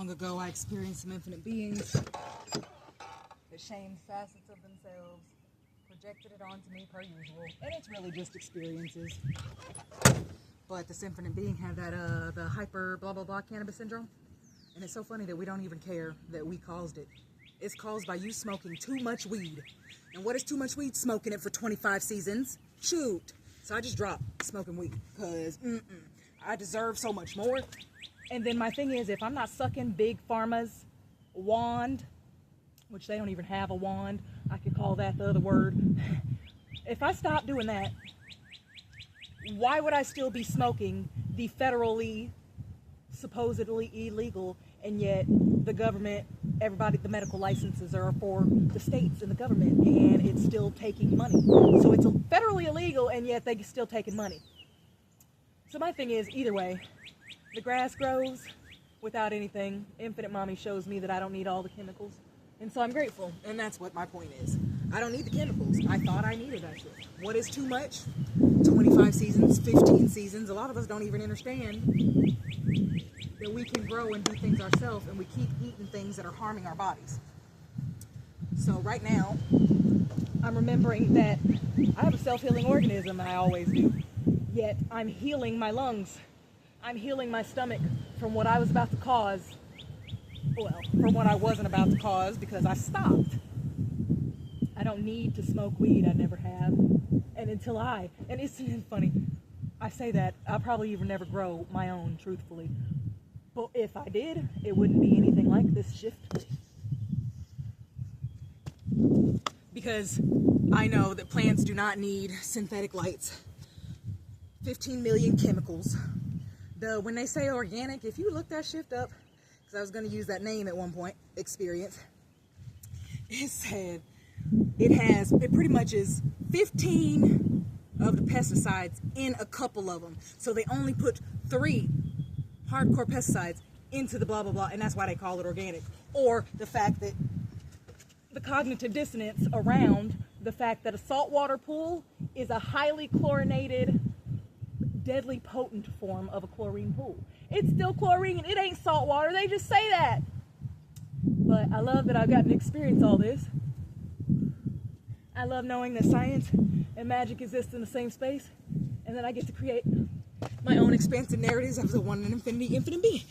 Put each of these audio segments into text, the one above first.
long ago I experienced some infinite beings that shamed facets of themselves, projected it onto me per usual, and it's really just experiences. But this infinite being had that the hyper blah blah blah cannabis syndrome, and it's so funny that we don't even care that we caused it. It's caused by you smoking too much weed. And what is too much weed? Smoking it for 25 seasons. Shoot. So I just dropped smoking weed because I deserve so much more. And then my thing is, if I'm not sucking Big Pharma's wand, which they don't even have a wand, I could call that the other word. If I stop doing that, why would I still be smoking the federally, supposedly illegal, and yet the government, everybody, the medical licenses are for the states and the government, and it's still taking money. So it's federally illegal, and yet they're still taking money. So my thing is, either way, the grass grows without anything. Infinite Mommy shows me that I don't need all the chemicals. And so I'm grateful. And that's what my point is. I don't need the chemicals. I thought I needed that shit. What is too much? 25 seasons, 15 seasons. A lot of us don't even understand that we can grow and do things ourselves, and we keep eating things that are harming our bodies. So right now, I'm remembering that I have a self-healing organism, and I always do. Yet I'm healing my lungs. I'm healing my stomach from what I was about to cause. Well, from what I wasn't about to cause, because I stopped. I don't need to smoke weed. I never have. And and it's funny, I say that, I'll probably even never grow my own, truthfully. But if I did, it wouldn't be anything like this shift. Because I know that plants do not need synthetic lights. 15 million chemicals. When they say organic, if you look that shift up, because I was going to use that name at one point, experience, it said it pretty much is 15 of the pesticides in a couple of them. So they only put 3 hardcore pesticides into the blah blah blah, and that's why they call it organic. Or the fact that the cognitive dissonance around the fact that a saltwater pool is a highly chlorinated, deadly potent form of a chlorine pool. It's still chlorine, it ain't salt water, they just say that. But I love that I've gotten to experience all this. I love knowing that science and magic exist in the same space, and then I get to create my own expansive narratives of the one and infinity infinite being.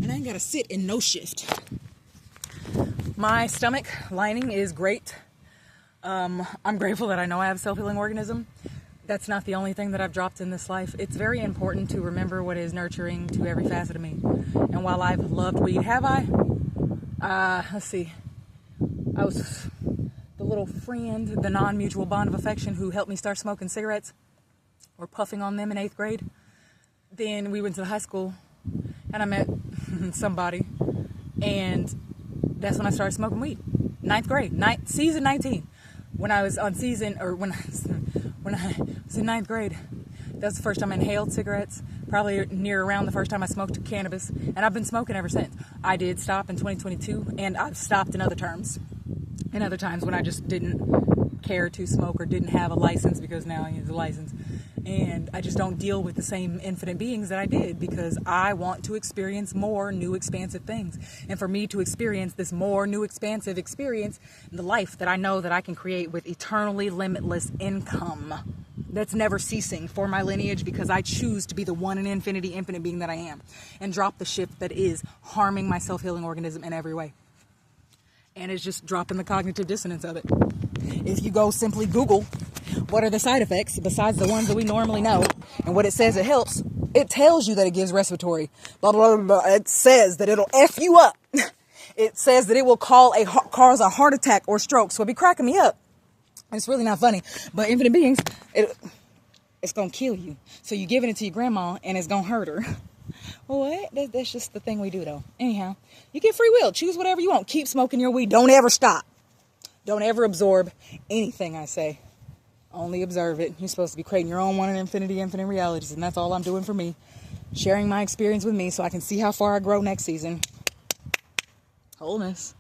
And I ain't gotta sit in no shift. My stomach lining is great. I'm grateful that I know I have a self-healing organism. That's not the only thing that I've dropped in this life. It's very important to remember what is nurturing to every facet of me. And while I've loved weed, have I? Let's see. I was the little friend, the non-mutual bond of affection who helped me start smoking cigarettes or puffing on them in 8th grade. Then we went to the high school and I met somebody, and that's when I started smoking weed. 9th grade, season 19. When I was on season, or when I was in 9th grade, that's the first time I inhaled cigarettes, probably near around the first time I smoked cannabis, and I've been smoking ever since. I did stop in 2022, and I've stopped in other times when I just didn't care to smoke or didn't have a license, because now I use a license, and I just don't deal with the same infinite beings that I did, because I want to experience more new expansive things. And for me to experience this more new expansive experience, the life that I know that I can create with eternally limitless income that's never ceasing for my lineage, because I choose to be the one and infinity infinite being that I am, and drop the ship that is harming my self-healing organism in every way. And it's just dropping the cognitive dissonance of it. If you go simply Google what are the side effects besides the ones that we normally know, and what it says it helps, it tells you that it gives respiratory blah blah blah, blah. It says that it'll F you up. It says that it will cause a heart attack or stroke. So it'll be cracking me up. It's really not funny, but infinite beings, it's gonna kill you. So you're giving it to your grandma and it's gonna hurt her. What? That's just the thing we do, though. Anyhow, you get free will. Choose whatever you want. Keep smoking your weed. Don't ever stop. Don't ever absorb anything I say. Only observe it. You're supposed to be creating your own one and infinity infinite realities, and that's all I'm doing for me. Sharing my experience with me so I can see how far I grow next season. Wholeness.